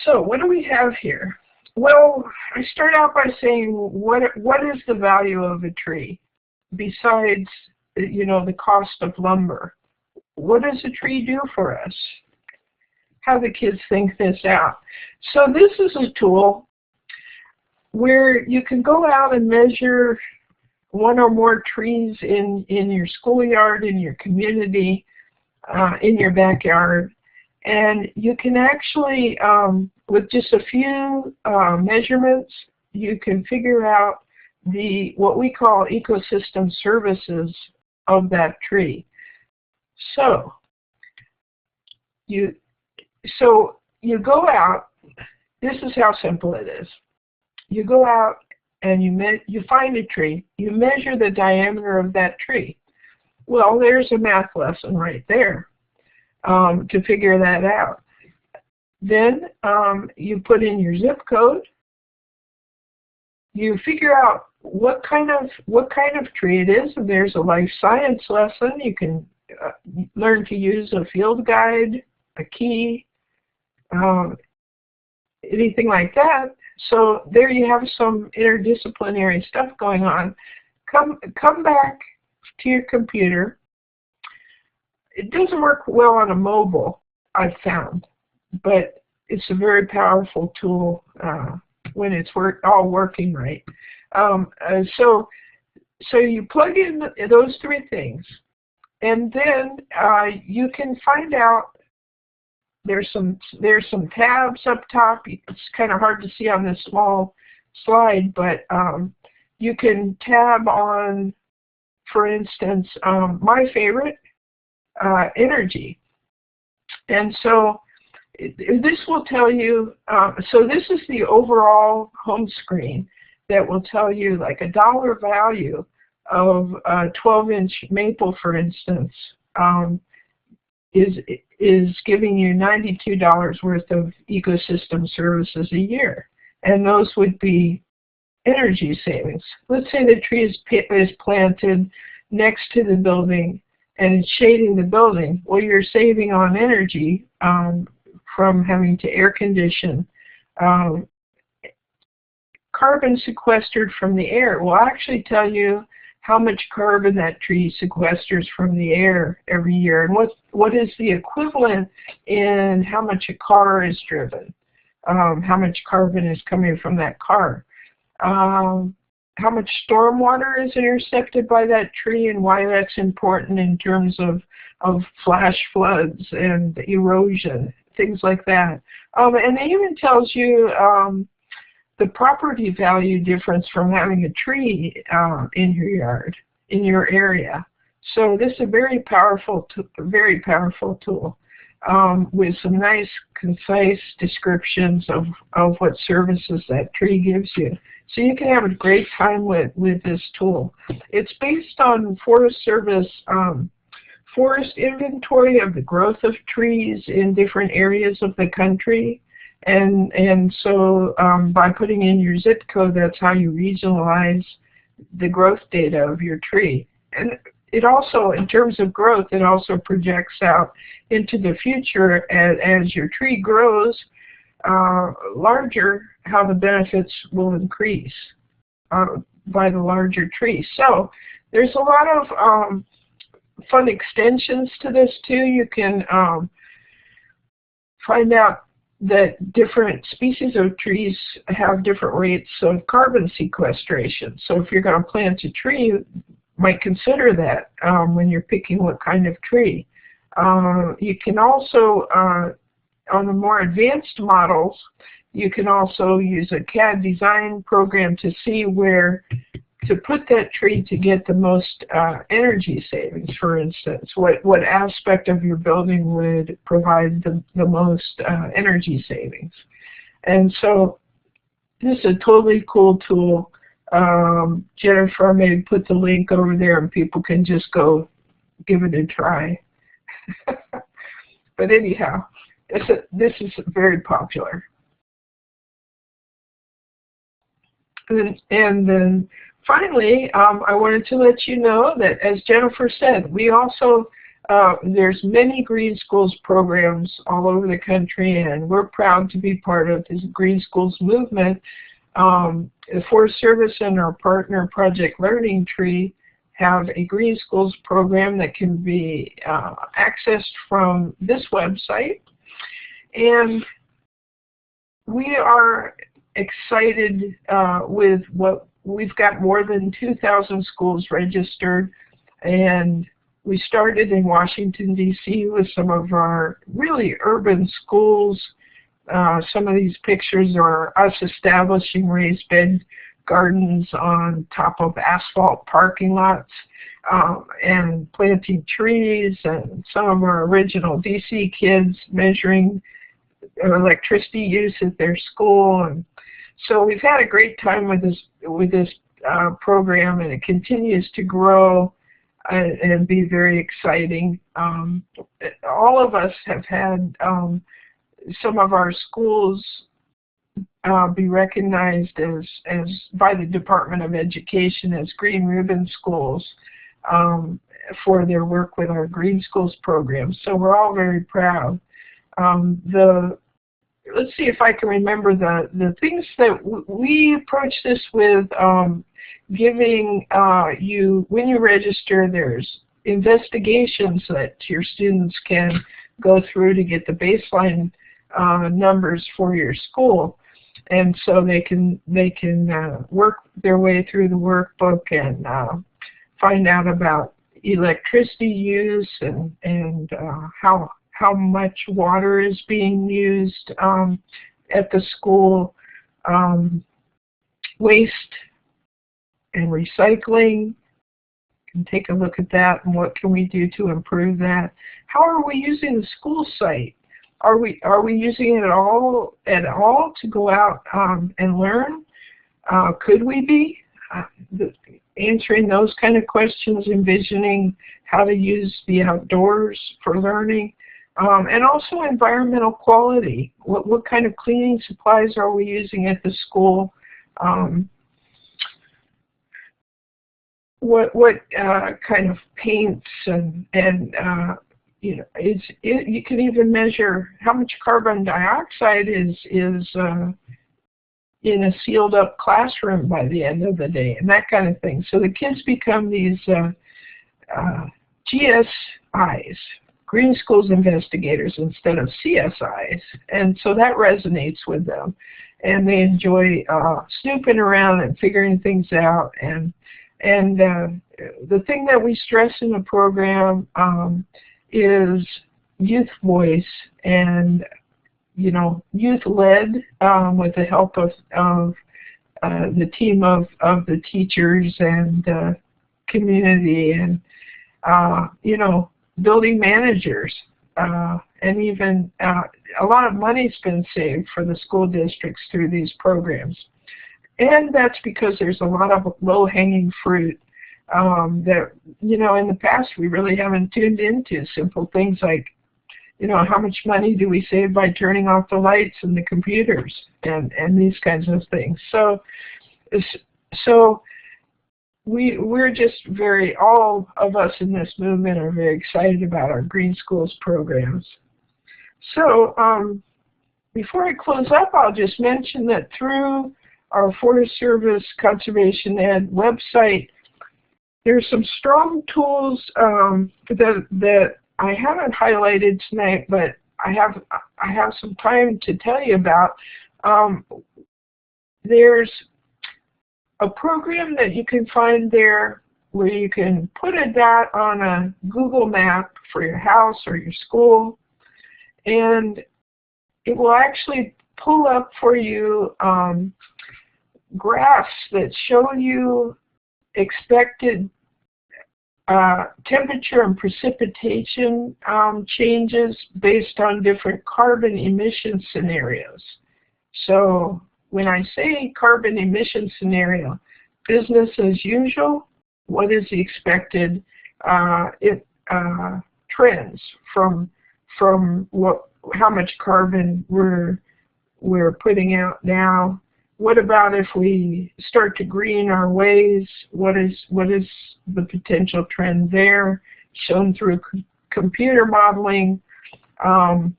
So what do we have here? Well, I start out by saying what is the value of a tree besides, the cost of lumber? What does a tree do for us? How the kids think this out. So this is a tool where you can go out and measure one or more trees in your schoolyard, in your community, in your backyard, and you can actually, with just a few measurements, you can figure out what we call ecosystem services of that tree. So you go out. This is how simple it is. You go out and you find a tree. You measure the diameter of that tree. Well, there's a math lesson right there to figure that out. Then you put in your zip code. You figure out what kind of tree it is. And there's a life science lesson. You can learn to use a field guide, a key, anything like that. So there you have some interdisciplinary stuff going on. Come back to your computer. It doesn't work well on a mobile, I've found, but it's a very powerful tool when it's all working right. So you plug in those three things, and then you can find out. There's some tabs up top. It's kind of hard to see on this small slide, but you can tab on, for instance, my favorite, energy. And so this will tell you, so this is the overall home screen that will tell you like a dollar value of a 12-inch maple, for instance, is giving you $92 worth of ecosystem services a year. And those would be energy savings. Let's say the tree is planted next to the building and it's shading the building. Well, you're saving on energy from having to air condition. Carbon sequestered from the air will actually tell you how much carbon that tree sequesters from the air every year, and what is the equivalent in how much a car is driven, how much carbon is coming from that car, how much stormwater is intercepted by that tree, and why that's important in terms of flash floods and erosion, things like that. And it even tells you the property value difference from having a tree in your yard, in your area. So this is a very powerful tool with some nice, concise descriptions of what services that tree gives you. So you can have a great time with this tool. It's based on Forest Service forest inventory of the growth of trees in different areas of the country. And so by putting in your zip code, that's how you regionalize the growth data of your tree. And it also, in terms of growth, it also projects out into the future as your tree grows larger, how the benefits will increase by the larger tree. So there's a lot of fun extensions to this too. You can find out that different species of trees have different rates of carbon sequestration. So if you're going to plant a tree might consider that when you're picking what kind of tree. You can also, on the more advanced models, you can also use a CAD design program to see where to put that tree to get the most energy savings. For instance, what aspect of your building would provide the most energy savings. And so this is a totally cool tool. Jennifer may put the link over there and people can just go give it a try. But anyhow, this is very popular. And then finally, I wanted to let you know that, as Jennifer said, we also, there's many Green Schools programs all over the country, and we're proud to be part of this Green Schools movement. The Forest Service and our partner Project Learning Tree have a Green Schools program that can be accessed from this website. And we are excited with what we've got. More than 2,000 schools registered, and we started in Washington, D.C. with some of our really urban schools. Some of these pictures are us establishing raised bed gardens on top of asphalt parking lots and planting trees, and some of our original DC kids measuring electricity use at their school. And so we've had a great time with this program, and it continues to grow and be very exciting. All of us have had some of our schools be recognized as by the Department of Education as Green Ribbon Schools for their work with our Green Schools program. So we're all very proud. Let's see if I can remember the things that we approach this with. Giving you, when you register, there's investigations that your students can go through to get the baseline numbers for your school, and so they can work their way through the workbook and find out about electricity use and how much water is being used at the school, waste and recycling. And take a look at that and what can we do to improve that. How are we using the school site? Are we using it at all to go out and learn? Could we be? Answering those kind of questions, envisioning how to use the outdoors for learning. And also environmental quality. What kind of cleaning supplies are we using at the school? What kind of paints and you know, you can even measure how much carbon dioxide is in a sealed up classroom by the end of the day, and that kind of thing. So the kids become these GSIs, Green Schools Investigators, instead of CSIs, and so that resonates with them, and they enjoy snooping around and figuring things out. And the thing that we stress in the program is youth voice and, you know, youth-led with the help of the team of the teachers and community, and you know, building managers, and even a lot of money's been saved for the school districts through these programs. And that's because there's a lot of low-hanging fruit that, you know, in the past we really haven't tuned into. Simple things like, you know, how much money do we save by turning off the lights and the computers and these kinds of things. So we're just all of us in this movement are very excited about our Green Schools programs. So before I close up, I'll just mention that through our Forest Service Conservation Ed website, there's some strong tools that I haven't highlighted tonight, but I have some time to tell you about. There's a program that you can find there where you can put a dot on a Google map for your house or your school, and it will actually pull up for you graphs that show you expected temperature and precipitation changes based on different carbon emission scenarios. So when I say carbon emission scenario, business as usual, what is the expected trends from how much carbon we're putting out now? What about if we start to green our ways? What is the potential trend there, shown through computer modeling? And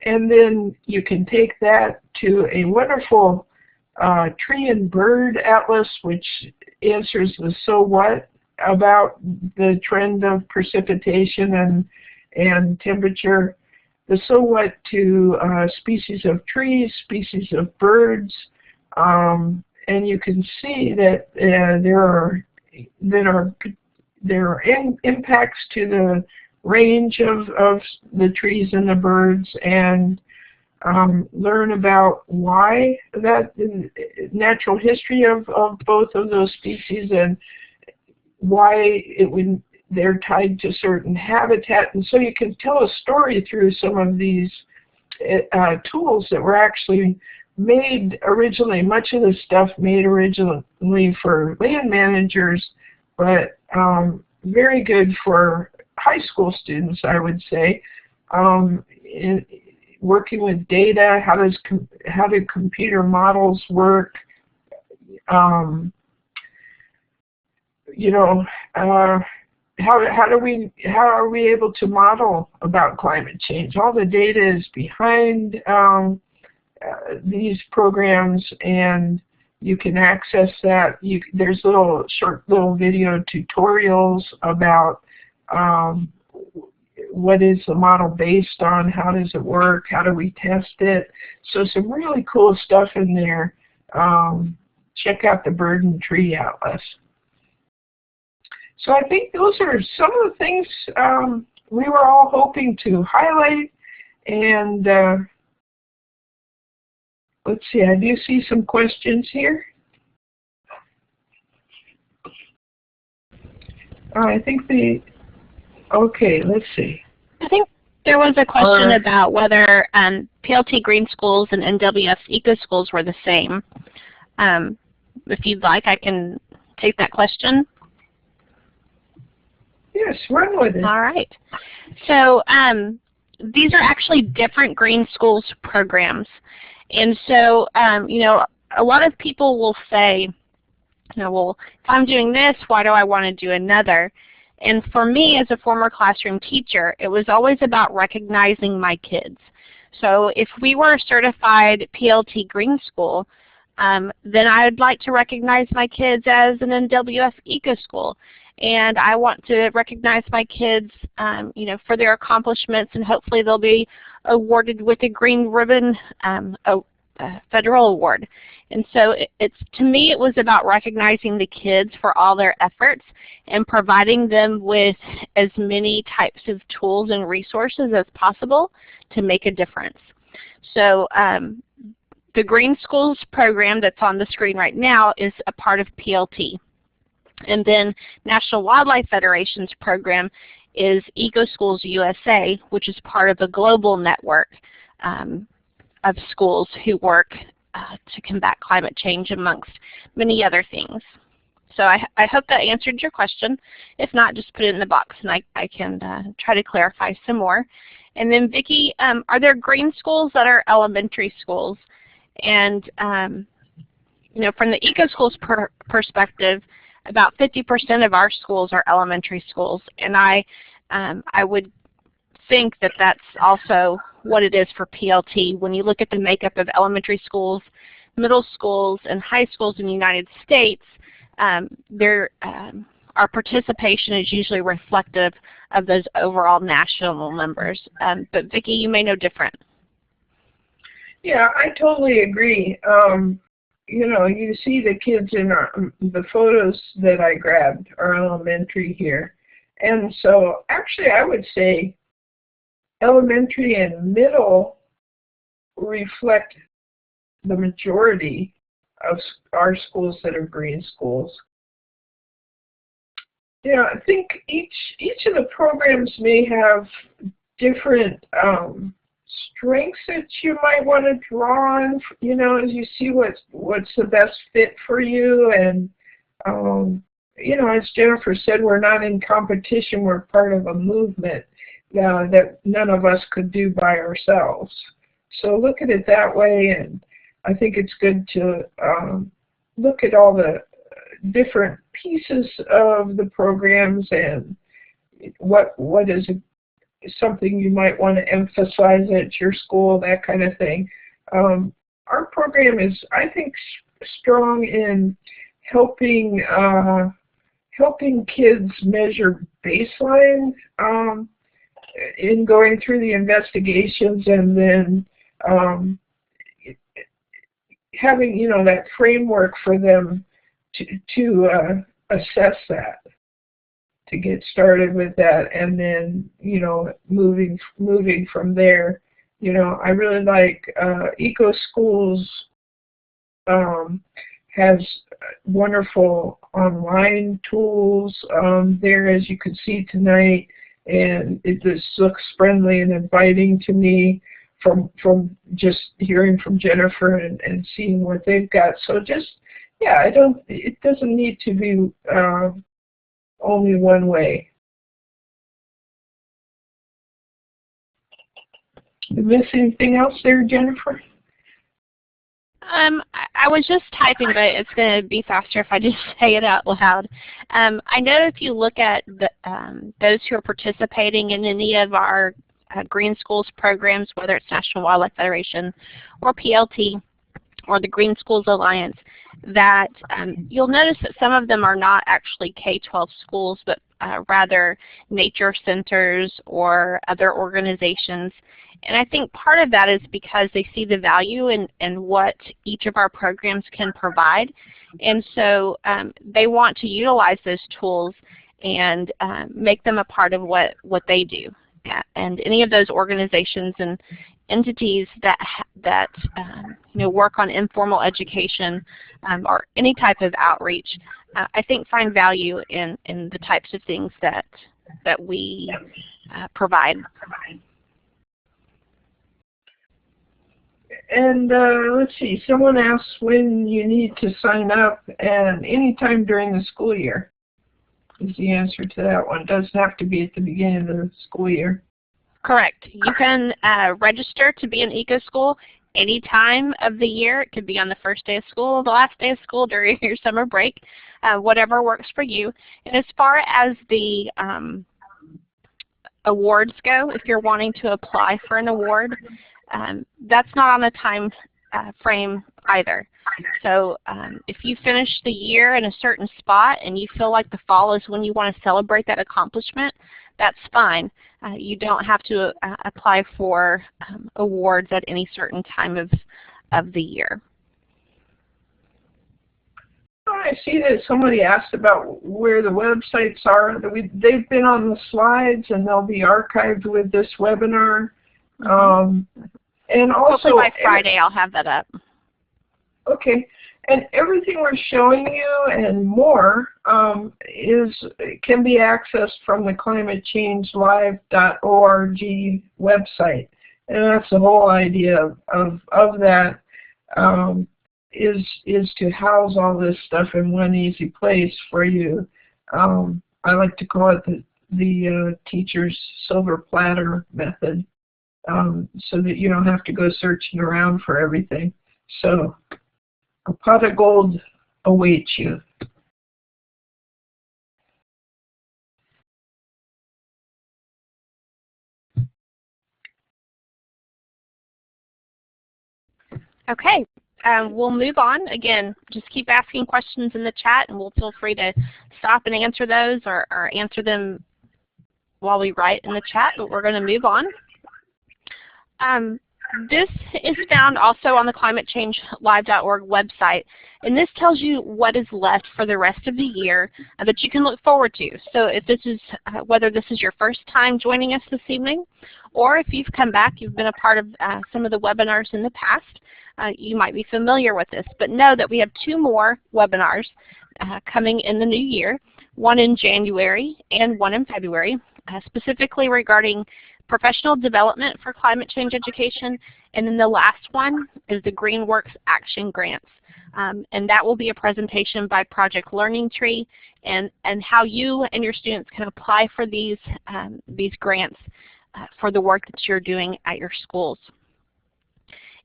then you can take that to a wonderful tree and bird atlas, which answers the so what about the trend of precipitation and temperature, the so what to species of trees, species of birds, and you can see that there are impacts to the range of the trees and the birds, and learn about why that natural history of both of those species and why they're tied to certain habitat. And so you can tell a story through some of these tools that were actually made originally, much of the stuff made originally for land managers, but very good for high school students, I would say. Working with data, how do computer models work? How are we able to model about climate change? All the data is behind these programs, and you can access that. There's short little video tutorials about what is the model based on, how does it work, how do we test it. So some really cool stuff in there. Check out the Bird and Tree Atlas. So I think those are some of the things we were all hoping to highlight. And let's see, I do see some questions here. Okay, let's see. I think there was a question about whether PLT Green Schools and NWF Eco Schools were the same. If you'd like, I can take that question. Yes, run with it. All right. So these are actually different Green Schools programs. And so, a lot of people will say, well, if I'm doing this, why do I want to do another? And for me, as a former classroom teacher, it was always about recognizing my kids. So if we were a certified PLT Green School, then I would like to recognize my kids as an NWF Eco School. And I want to recognize my kids, for their accomplishments, and hopefully they'll be awarded with a Green Ribbon federal award. And so to me, it was about recognizing the kids for all their efforts and providing them with as many types of tools and resources as possible to make a difference. So the Green Schools program that's on the screen right now is a part of PLT. And then National Wildlife Federation's program is Eco Schools USA, which is part of a global network of schools who work to combat climate change, amongst many other things. So I hope that answered your question. If not, just put it in the box and I can try to clarify some more. And then Vicki, are there green schools that are elementary schools? And from the Eco Schools perspective, about 50% of our schools are elementary schools, and I would think that that's also what it is for PLT. When you look at the makeup of elementary schools, middle schools, and high schools in the United States, our participation is usually reflective of those overall national numbers. But Vicki, you may know different. Yeah, I totally agree. you know, you see the kids in the photos that I grabbed are elementary here. And so actually I would say elementary and middle reflect the majority of our schools that are green schools. You know, I think each of the programs may have different strengths that you might want to draw on, you know, as you see what's the best fit for you. And you know, as Jennifer said, we're not in competition. We're part of a movement that none of us could do by ourselves. So look at it that way, and I think it's good to look at all the different pieces of the programs and what is something you might want to emphasize at your school, that kind of thing. Our program is, I think, strong in helping kids measure baseline in going through the investigations, and then having, you know, that framework for them to assess that, to get started with that, and then, you know, moving from there. You know, I really like Eco Schools has wonderful online tools there, as you can see tonight, and it just looks friendly and inviting to me from just hearing from Jennifer and seeing what they've got. So just, yeah, it doesn't need to be only one way. Did I miss anything else there, Jennifer? I was just typing, but it's going to be faster if I just say it out loud. I know if you look at those who are participating in any of our Green Schools programs, whether it's National Wildlife Federation or PLT or the Green Schools Alliance, that you'll notice that some of them are not actually K-12 schools, but rather nature centers or other organizations. And I think part of that is because they see the value in what each of our programs can provide. And so they want to utilize those tools and make them a part of what they do. And any of those organizations and entities that you know, work on informal education or any type of outreach, I think find value in the types of things that we provide. And let's see, someone asks when you need to sign up, and anytime during the school year is the answer to that one. It doesn't have to be at the beginning of the school year. Correct. You can register to be an eco-school any time of the year. It could be on the first day of school, the last day of school, during your summer break, whatever works for you. And as far as the awards go, if you're wanting to apply for an award, that's not on a time frame either. So if you finish the year in a certain spot and you feel like the fall is when you want to celebrate that accomplishment, that's fine. You don't have to apply for awards at any certain time of the year. I see that somebody asked about where the websites are. They've been on the slides, and they'll be archived with this webinar. And also, hopefully by Friday I'll have that up. Okay, and everything we're showing you and more can be accessed from the climatechangelive.org website, and that's the whole idea of that, is to house all this stuff in one easy place for you. I like to call it the teacher's silver platter method, so that you don't have to go searching around for everything. So a pot of gold awaits you. Okay, we'll move on. Again, just keep asking questions in the chat, and we'll feel free to stop and answer those or answer them while we write in the chat, but we're going to move on. This is found also on the climatechangelive.org website, and this tells you what is left for the rest of the year that you can look forward to. So if this is, whether this is your first time joining us this evening, or if you've come back, you've been a part of some of the webinars in the past, you might be familiar with this. But know that we have 2 more webinars coming in the new year, one in January and one in February, specifically regarding professional development for climate change education, and then the last one is the GreenWorks Action Grants. And that will be a presentation by Project Learning Tree and how you and your students can apply for these grants for the work that you're doing at your schools.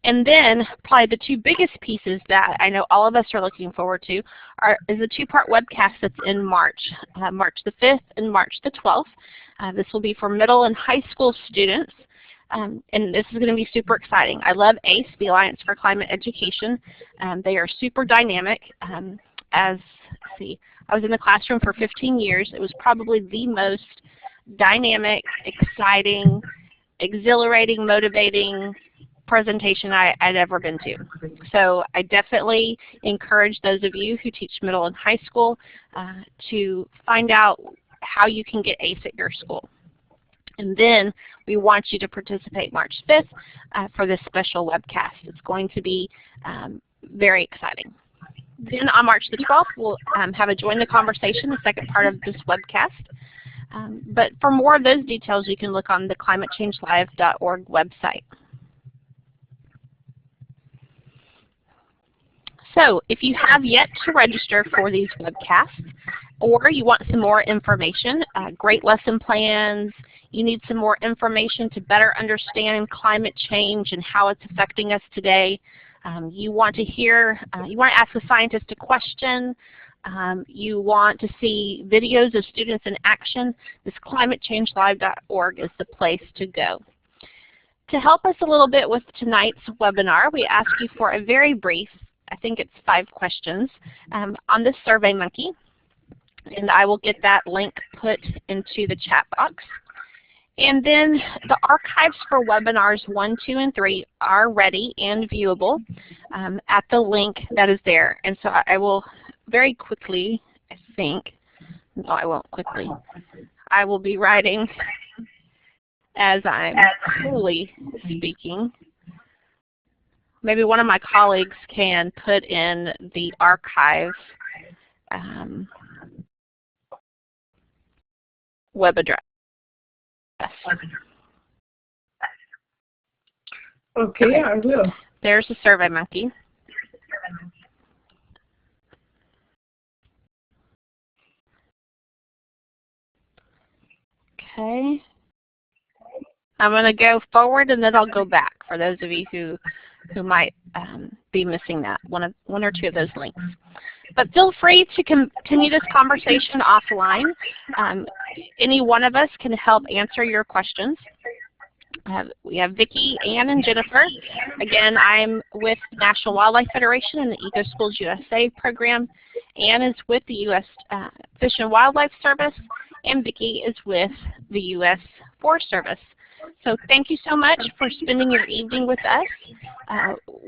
And then probably the 2 biggest pieces that I know all of us are looking forward to is a 2-part webcast that's in March, March the 5th and March the 12th. This will be for middle and high school students, and this is going to be super exciting. I love ACE, the Alliance for Climate Education. They are super dynamic. I was in the classroom for 15 years. It was probably the most dynamic, exciting, exhilarating, motivating presentation I'd ever been to. So I definitely encourage those of you who teach middle and high school to find out how you can get ACE at your school. And then we want you to participate March 5th for this special webcast. It's going to be very exciting. Then on March the 12th, we'll have a Join the Conversation, the second part of this webcast. But for more of those details, you can look on the climatechangelive.org website. So if you have yet to register for these webcasts, or you want some more information, great lesson plans, you need some more information to better understand climate change and how it's affecting us today, you want to ask the scientist a question, you want to see videos of students in action, this climatechangelive.org is the place to go. To help us a little bit with tonight's webinar, we ask you for a very brief, I think it's 5 questions, on this SurveyMonkey, and I will get that link put into the chat box. And then the archives for webinars 1, 2, and 3 are ready and viewable at the link that is there. And so I will very quickly, I think, no I won't quickly, I will be writing as I'm fully speaking. Maybe one of my colleagues can put in the archive web address. Okay, I will. There's the SurveyMonkey. Okay. I'm going to go forward and then I'll go back for those of you who might be missing that, one or two of those links. But feel free to continue this conversation offline. Any one of us can help answer your questions. We have Vicki, Ann, and Jennifer. Again, I'm with the National Wildlife Federation and the Eco Schools USA program. Ann is with the U.S. Fish and Wildlife Service, and Vicki is with the U.S. Forest Service. So thank you so much for spending your evening with us.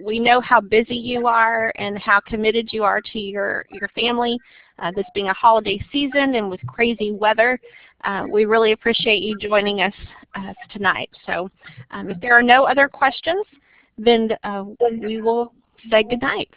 We know how busy you are and how committed you are to your family. This being a holiday season and with crazy weather, we really appreciate you joining us tonight. So if there are no other questions, then we will say good night.